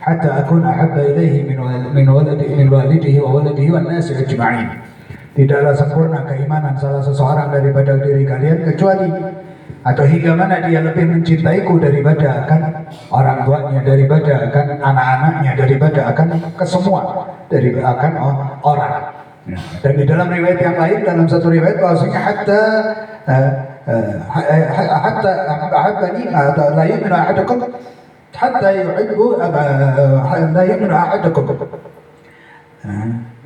hatta akuna ahabba ilaihi min walidihi wa waladihi wan nasi ajma'in. Tidaklah sempurna keimanan salah seseorang daripada diri kalian kecuali atau hingga mana dia lebih mencintaiku daripada akan orang tuanya, daripada akan anak-anaknya, daripada akan kesemua, daripada akan orang. Dan di dalam riwayat yang lain, dalam satu riwayat bahwasanya hatta ahabbani la yu'minu ahadukum hatta yuhibbu la yu'minu ahadukum.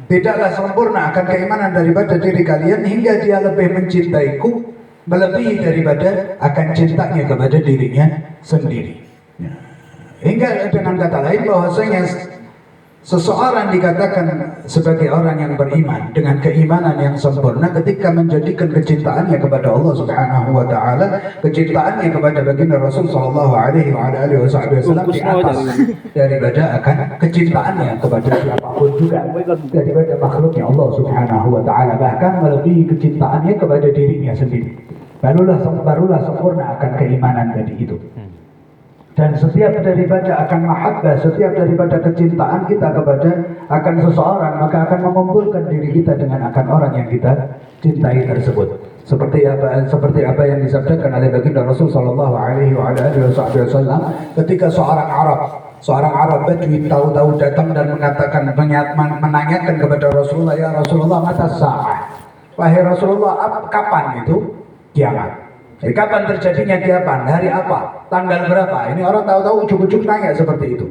Tidaklah sempurna akan keimanan daripada diri kalian hingga dia lebih mencintaiku melebihi daripada akan cintanya kepada dirinya sendiri. Hingga dengan kata lain bahwasanya seseorang dikatakan sebagai orang yang beriman dengan keimanan yang sempurna ketika menjadikan kecintaannya kepada Allah Subhanahu wa taala, kecintaannya kepada baginda Rasul sallallahu alaihi wasallam di atas daripada akan kecintaannya kepada siapapun juga daripada makhluknya Allah Subhanahu wa taala, bahkan melebihi kecintaannya kepada dirinya sendiri. Barulah sempurna akan keimanan tadi itu. Dan setiap daripada akan mahabbah, setiap daripada kecintaan kita kepada akan seseorang, maka akan mengumpulkan diri kita dengan akan orang yang kita cintai tersebut. Seperti apa yang disabdakan oleh baginda Rasul sallallahu alaihi wasallam ketika seorang Arab Badui tahu-tahu datang dan mengatakan, menanyakan kepada Rasulullah, ya Rasulullah, mata sa'ah, wahai Rasulullah, kapan itu kiamat? Jadi kapan terjadinya kiamat? Hari apa? Tanggal berapa? Ini orang tahu-tahu ujuk-ujuk nanya seperti itu.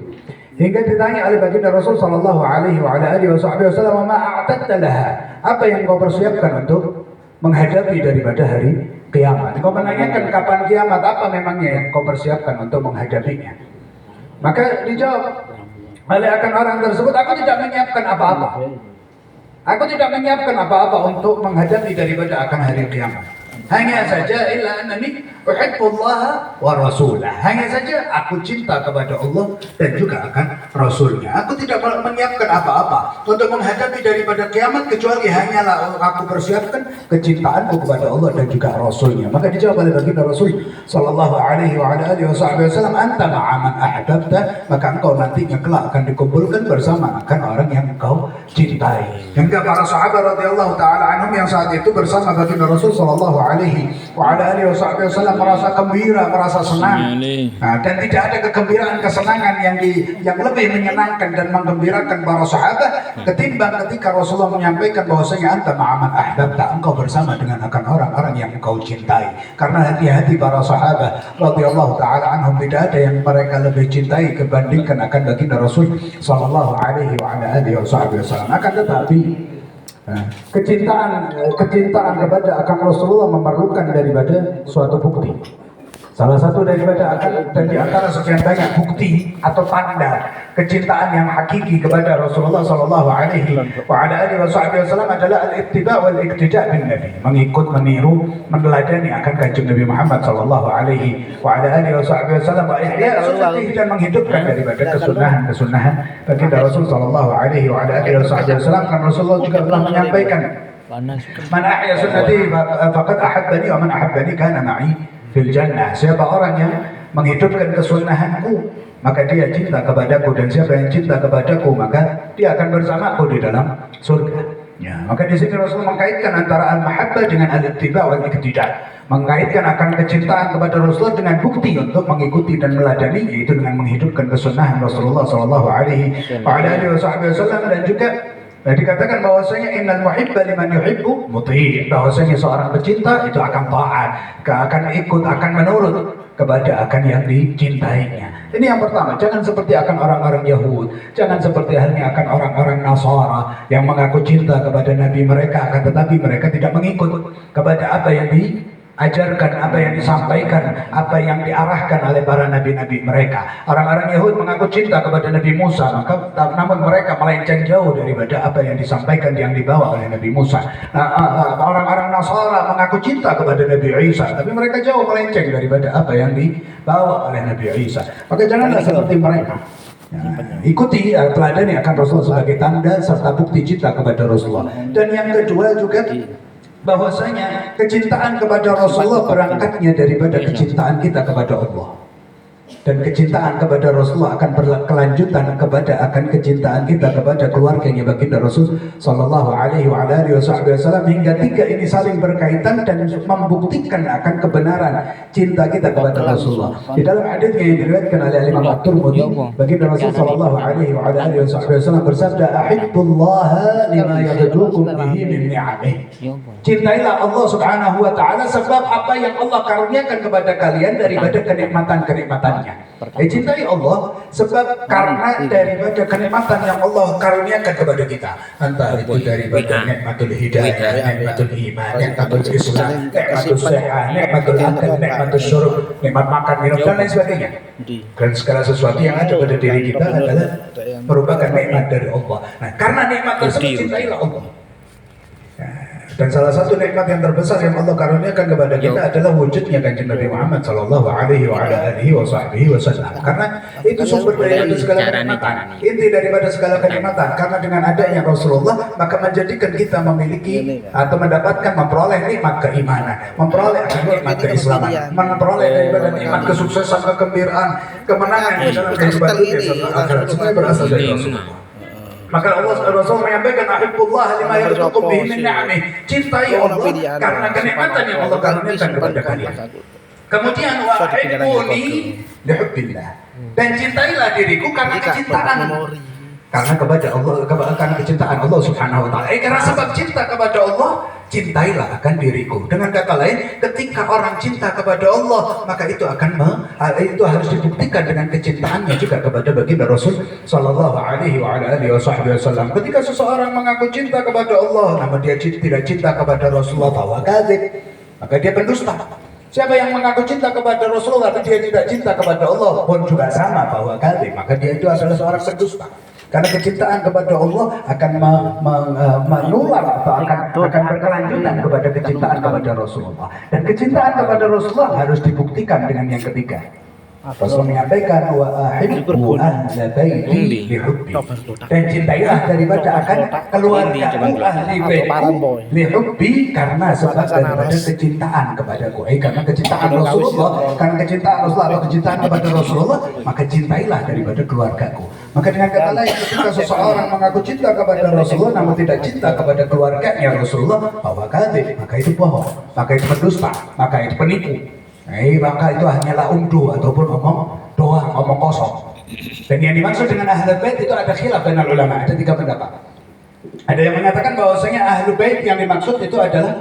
Hingga ditanya oleh baginda Rasul sallallahu alaihi wasallam, "Ma a'tadta laha?" Apa yang kau persiapkan untuk menghadapi daripada hari kiamat? Kau menanyakan kapan kiamat, apa memangnya yang kau persiapkan untuk menghadapinya? Maka dijawab oleh akan orang tersebut, aku tidak menyiapkan apa-apa. Aku tidak menyiapkan apa-apa untuk menghadapi daripada akan hari kiamat. Hanya saja illa annani uhibbullaha wa rasulah. Hanya saja aku cinta kepada Allah dan juga akan Rasulnya. Aku tidak menyiapkan apa-apa untuk menghadapi daripada kiamat kecuali hanyalah aku persiapkan kecintaanku kepada Allah dan juga Rasulnya. Maka dijawab oleh baginda Rasul sallallahu alaihi wasallam, anta ma'a man ahbabta, maka engkau nantinya kelak akan dikumpulkan bersama akan orang yang engkau cintai. Hingga para sahabat radhiyallahu taala anhum yang saat itu bersama baginda Rasul sallallahu alaihi wasallam merasa gembira, merasa senang. Nah, dan tidak ada kegembiraan, kesenangan yang lebih menyenangkan dan menggembirakan para sahabat ketimbang ketika Rasulullah menyampaikan bahwasanya anta ma'aman ahbabta, engkau bersama dengan akan orang-orang yang engkau cintai. Karena hati-hati para sahabat radhiyallahu taala anhum tidak ada yang mereka lebih cintai dibandingkan akan baginda Rasul sallallahu alaihi wasallam. Akan tetapi kecintaan kepada akan Rasulullah memerlukan daripada suatu bukti. Salah satu daripada akan dan di antara sekian banyak bukti atau tanda kecintaan yang hakiki kepada Rasulullah sallallahu alaihi wasallam adalah al-ittiba' wal iqtida' bin Nabi, mengikut, meniru, meneladani akan kanjeng Nabi Muhammad sallallahu alaihi wasallam, dan menghidupkan daripada kesunahan baginda Rasul sallallahu alaihi wasallam. Kan Rasulullah juga telah menyampaikan, man ahya sunnati faqad ahabbani wa man ahabbani kana ma'i fil jannah. Siapa orang yang menghidupkan kesunahanku, maka dia cinta kepadaku, dan siapa yang cinta kepadaku, maka dia akan bersamaku di dalam surga. Ya, maka di sini Rasulullah mengkaitkan antara al-mahabbah dengan al-ittiba' wal iqtida', mengkaitkan akan kecintaan kepada Rasulullah dengan bukti untuk mengikuti dan meladani, yaitu dengan menghidupkan kesunahan Rasulullah sallallahu alaihi wasallam. Dan juga dikatakan bahwasanya innal muhibba liman yuhibbu muti', bahwasanya seorang pecinta itu akan taat, akan ikut, akan menurut kepada akan yang dicintainya. Ini yang pertama, jangan seperti akan orang-orang Yahud, jangan seperti halnya akan orang-orang Nasara yang mengaku cinta kepada nabi mereka, akan tetapi mereka tidak mengikut kepada apa yang diajarkan, apa yang disampaikan, apa yang diarahkan oleh para nabi-nabi mereka. Orang-orang Yahud mengaku cinta kepada Nabi Musa, namun mereka melenceng jauh daripada apa yang disampaikan, yang dibawa oleh Nabi Musa. Orang-orang Nasara mengaku cinta kepada Nabi Isa, tapi mereka jauh melenceng daripada apa yang dibawa oleh Nabi Isa. Maka janganlah seperti mereka. Ikuti teladani akan Rasulullah sebagai tanda serta bukti cinta kepada Rasulullah. Dan yang kedua juga bahwasanya kecintaan kepada Rasulullah berangkatnya daripada kecintaan kita kepada Allah. dan kecintaan kepada Rasulullah akan berkelanjutan akan kecintaan kita kepada keluarganya baginda Rasul sallallahu alaihi wasallam, hingga tiga ini saling berkaitan dan membuktikan akan kebenaran cinta kita kepada Rasulullah. Di dalam hadis yang diriwayatkan oleh Imam At-Tirmidzi, baginda Rasul sallallahu alaihi wasallam bersabda, "Ahibbullaha lima yaghdukum bihi min ni'amih." Cintailah Allah Subhanahu wa taala sebab apa yang Allah karuniakan kepada kalian daripada kenikmatan-kenikmatannya. Cintai Allah sebab karena daripada kenikmatan yang Allah karuniakan kepada kita, entah itu daripada nikmatul hidayah, nikmatul iman, nikmatul Islam, nikmatul sehat, nikmatul akal, nikmatul syurub, nikmat makan, minum dan lain sebagainya. Dan segala sesuatu yang ada pada diri kita adalah merupakan nikmat dari Allah. Nah, karena nikmat tersebut cintailah Allah. Dan salah satu nikmat yang terbesar yang Allah karuniakan kepada kita adalah wujudnya kanjeng Nabi Muhammad sallallahu alaihi wasallam. Karena itu sumber daripada segala kenikmatan, inti daripada segala kenikmatan. Karena dengan adanya Rasulullah maka menjadikan kita memiliki atau memperoleh nikmat keimanan, memperoleh nikmat keislaman, memperoleh daripada nikmat kesuksesan, kegembiraan, kemenangan di dalam kehidupan dunia serta akhirat. Semua berasal dari Rasulullah. Maka Rasul menyampaikan, "Ahibbullah lima yaghdukum bihi min ni'amih." Cintai Allah karena kenikmatan yang Allah karuniakan kepada kalian. Kemudian wa hibbuni lihubbillah. Dan cintailah diriku karena kecintaan. Karena kepada Allah, karena kecintaan Allah Subhanahu wa taala. Karena sebab cinta kepada Allah, cintailah akan diriku. Dengan kata lain, ketika orang cinta kepada Allah, maka itu itu harus dibuktikan dengan kecintaannya juga kepada baginda Rasul sallallahu alaihi wasallam. Ketika seseorang mengaku cinta kepada Allah, namun dia tidak cinta kepada Rasulullah, bahwa kadzib, maka dia pendusta. Siapa yang mengaku cinta kepada Rasulullah tapi dia tidak cinta kepada Allah pun juga sama, bahwa kadzib, maka dia itu adalah seorang pendusta. Karena kecintaan kepada Allah akan menular atau akan berkelanjutan kepada kecintaan kepada Rasulullah. Dan kecintaan kepada Rasulullah harus dibuktikan dengan yang ketiga. Rasul menyampaikan, "Wa ahibbu ahla baiti lihubbi." Dan cintailah daripada akan keluargaku ahli baitku lihubbi, karena sebab daripada kecintaan kepadaku. Karena kecintaan Rasulullah, karena kecintaan Rasulullah atau kecintaan kepada Rasulullah, maka cintailah daripada keluargaku. Maka dengan kata lain, ketika seseorang mengaku cinta kepada Rasulullah namun tidak cinta kepada keluarganya Rasulullah, bahwa kadzib, maka itu bohong, maka itu pendusta, maka itu penipu. Maka itu hanyalah ataupun omong kosong. Dan yang dimaksud dengan ahlul bait itu ada khilaf bainal ulama, ada tiga pendapat. Ada yang mengatakan bahwasanya ahlul bait yang dimaksud itu adalah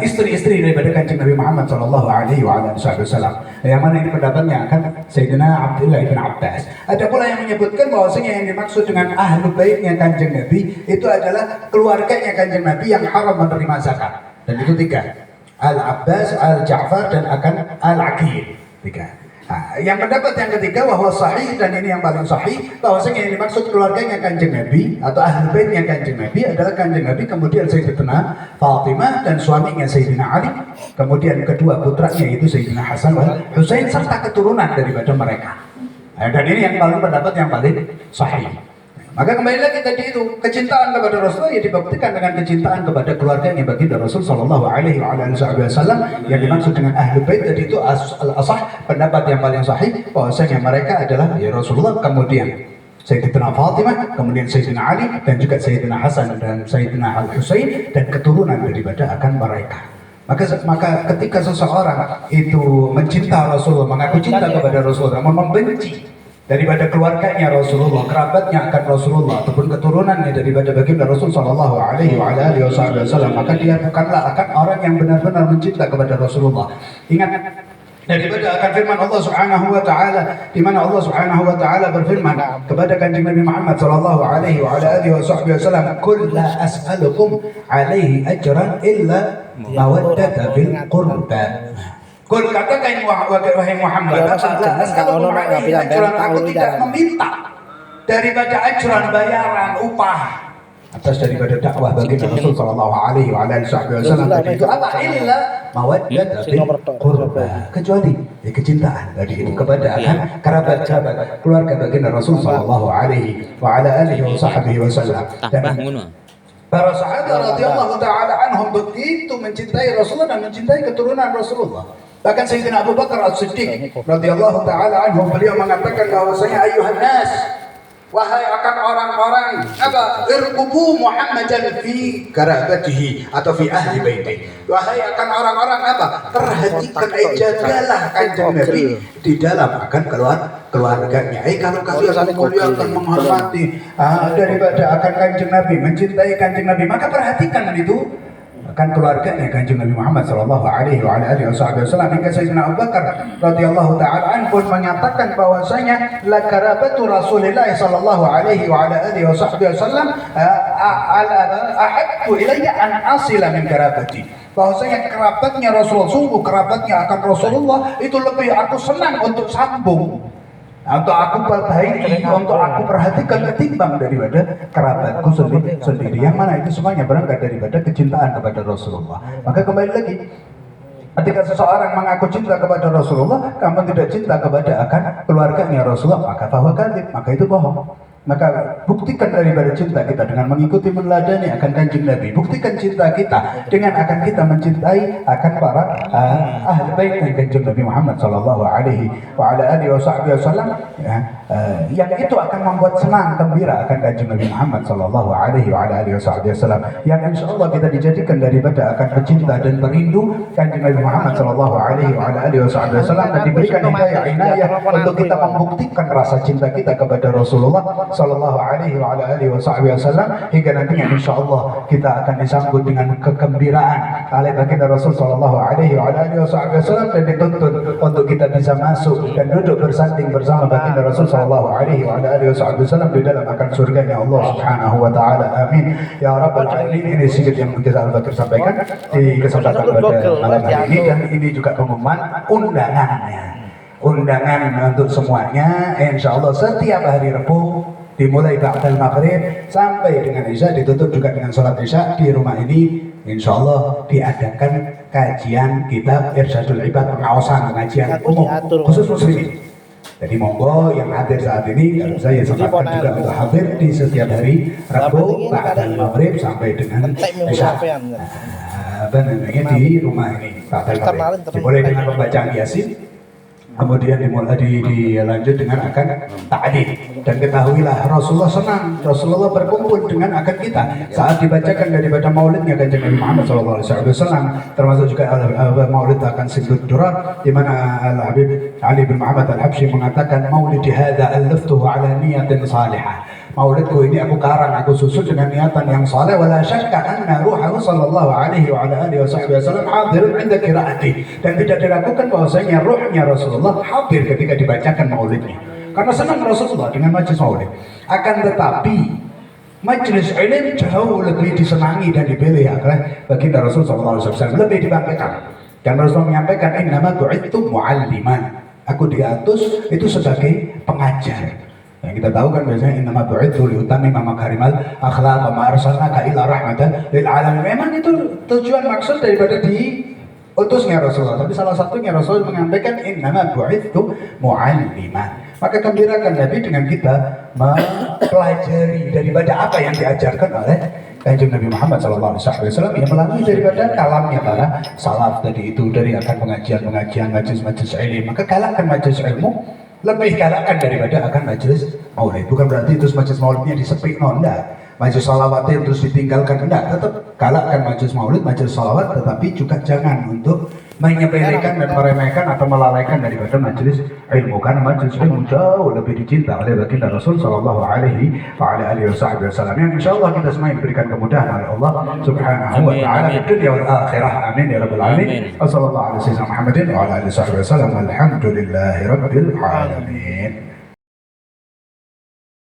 istri-istri daripada kanjeng Nabi Muhammad sallallahu alaihi wasallam. Yang mana ini pendapatnya akan Sayyidina Abdullah bin Abbas. Ada pula yang menyebutkan bahwasanya yang dimaksud dengan ahlul baitnya kanjeng Nabi itu adalah keluarganya kanjeng Nabi yang haram menerima zakat. Dan itu tiga. Al-Abbas, Al-Ja'far, dan akan Al-Aqil. Tiga. Nah, yang pendapat yang ketiga bahwa sahih, dan ini yang paling sahih, bahwasanya yang dimaksud keluarganya kanjeng Nabi atau ahli baitnya kanjeng Nabi adalah kanjeng Nabi, kemudian Sayyidatina Fatimah dan suaminya Sayyidina Ali, kemudian kedua putranya yaitu Sayyidina Hasan dan Husain serta keturunan daripada mereka. Nah, dan ini yang pendapat yang paling sahih. Maka kembali lagi tadi itu, kecintaan kepada Rasulullah yang dibuktikan dengan kecintaan kepada keluarganya baginda Rasul sallallahu alaihi wasallam. Yang dimaksud dengan ahli bait tadi itu al-asah, pendapat yang paling sahih, bahwasanya mereka adalah ya Rasulullah, kemudian Sayyidina Fatimah, kemudian Sayyidina Ali, dan juga Sayyidina Hasan dan Sayyidina Al-Husain, dan keturunan daripada akan mereka. Maka ketika seseorang itu mencinta Rasulullah, mengaku cinta kepada Rasulullah, membenci daripada keluarganya Rasulullah, kerabatnya akan Rasulullah, ataupun keturunannya daripada baginda Rasul sallallahu alaihi wasallam, maka dia bukanlah akan orang yang benar-benar mencinta kepada Rasulullah. Ingat daripada akan firman Allah Subhanahu wa taala, di mana Allah Subhanahu wa taala berfirman kepada kanjeng Nabi Muhammad sallallahu alaihi wasallam, "Qul la as'alukum alaihi ajran illa mawaddata fil qurba." Kul, katakan wahai Muhammad, aku tidak meminta daripada ajran, bayaran, upah atas daripada dakwah bagi Rasul sallallahu alaihi wasallam itu apa illa mawaddah fil qurba, kecuali kecintaan tadi itu kepada akan kerabat keluarga baginda Rasul sallallahu alaihi wasallam. Dan para sahabat radhiyallahu taala anhum begitu mencintai Rasulullah dan mencintai keturunan Rasulullah. Bahkan Sayyidina Abu Bakar As-Siddiq radhiyallahu taala anhu, beliau mengatakan bahwasanya ayuhan nas, wahai akan orang-orang, apa, irqubu Muhammadan fi karabatihi atau fi ahli baiti. Wahai akan orang-orang, apa, perhatikan, jagalah kanjeng Nabi di dalam akan keluarganya. Kalau kalian memuliakan, menghormati daripada akan kanjeng Nabi, mencintai kanjeng Nabi, maka perhatikan itu akan keluarganya kanjeng Nabi Muhammad sallallahu alaihi wasallam. Hingga Sayyidina Abu Bakar radhiyallahu taala anhu mengatakan bahwasanya la karabatu Rasulillah sallallahu alaihi wasallam ahabbu ilayya an asila min karabati. Bahwasanya kerabatnya Rasulullah, sungguh kerabatnya akan Rasulullah itu lebih aku senang untuk sambung, untuk aku perbaiki, untuk aku perhatikan ketimbang daripada kerabatku sendiri. Yang mana itu semuanya berangkat daripada kecintaan kepada Rasulullah. Maka kembali lagi, ketika seseorang mengaku cinta kepada Rasulullah, kamu tidak cinta kepada akan keluarganya Rasulullah, maka bahwa kadzib, maka itu bohong. Maka buktikan daripada cinta kita dengan mengikuti meneladani akan kanjeng Nabi. Buktikan cinta kita dengan akan kita mencintai akan para ahli bait kanjeng Nabi Muhammad sallallahu alaihi wasallam. Yang itu akan membuat senang gembira akan kanjeng Nabi Muhammad sallallahu alaihi wasallam. Yang insyaallah kita dijadikan daripada akan pecinta dan perindu kanjeng Nabi Muhammad sallallahu alaihi wasallam, dan diberikan hidayah inayah untuk kita membuktikan rasa cinta kita kepada Rasulullah sallallahu alaihi wasallam, hingga nantinya insyaallah kita akan disambut dengan kegembiraan oleh baginda Rasul sallallahu alaihi wasallam, dan dituntut untuk kita bisa masuk dan duduk bersanding bersama baginda Rasul sallallahu alaihi wasallam di dalam akan surganya Allah subhanahu wa ta'ala. Amin ya rabbal alamin. Ini sedikit yang kita Al-Bakir sampaikan di kesempatan pada malam hari ini, dan ini juga pengumuman undangan untuk semuanya. Insyaallah setiap hari Rabu dimulai ba'dal maghrib sampai dengan isya, ditutup juga dengan sholat isya, di rumah ini insyaallah diadakan kajian kitab Irsyadul Ibad, pengawasan pengajian umum khusus muslimin. Jadi monggo yang hadir saat ini, kalau saya sempatkan juga untuk hadir di setiap hari Rabu ba'dal maghrib sampai dengan isya. Di rumah ini ba'dal maghrib dimulai dengan pembacaan Yasin, kemudian dilanjut dengan akan ta'lim. Dan ketahuilah Rasulullah senang, Rasulullah berkumpul dengan akan kita saat dibacakan daripada maulidnya kanjeng Nabi Muhammad SAW, termasuk juga maulid akan Singdud Durar, di mana Al-Habib Ali bin Muhammad Al-Habsyi mengatakan maulidi hadza allaftuhu ala niyatin salihah. Maulidku ini aku karang, aku susun dengan niatan yang saleh. Wala syakka anna ruhahu sallallahu alaihi wasallam hadirun 'inda qiraati. Dan tidak diragukan bahwasanya ruhnya Rasulullah hadir ketika dibacakan maulidnya. Karena senang Rasulullah dengan majlis maulid. Akan tetapi majlis ilmu jauh lebih disenangi dan dipilih oleh baginda Rasul sallallahu alaihi wasallam, lebih dibanggakan. Dan Rasulullah menyampaikan innama bu'itsu mu'alliman. Aku diutus itu sebagai pengajar. Yang kita tahu kan biasanya innama bu'itsu liutammima makarimal akhlaq wa ma arsalnaka illa rahmatan lil alamin. Memang itu tujuan maksud daripada diutusnya Rasulullah. Tapi salah satunya Rasul menyampaikan innama bu'itsu mu'alliman. Maka gembirakan Nabi dengan kita mempelajari daripada apa yang diajarkan oleh kanjeng Nabi Muhammad SAW, yang melalui daripada kalamnya para salaf tadi itu, dari akan pengajian-pengajian, majelis-majelis ilmu. Maka galakkan majelis ilmu, lebih galakkan daripada akan majelis maulid. Bukan berarti terus majelis maulidnya disepik, enggak. Majelis salawatnya terus ditinggalkan, enggak. Tetap galakkan majelis maulid, majelis salawat, tetapi juga jangan untuk menyepelekan dan meremehkan atau melalaikan daripada majelis ilmu. Karena majelis ilmu jauh lebih dicinta oleh baginda Rasul sallallahu alaihi wasallam. Yang insyaallah kita semua diberikan kemudahan oleh Allah subhanahu wa ta'ala di dunia wal akhirah. Amin ya rabbal alamin. Wassallallahu ala sayyidina Muhammadin wa ala alihi wasallam. Alhamdulillahi rabbil alamin.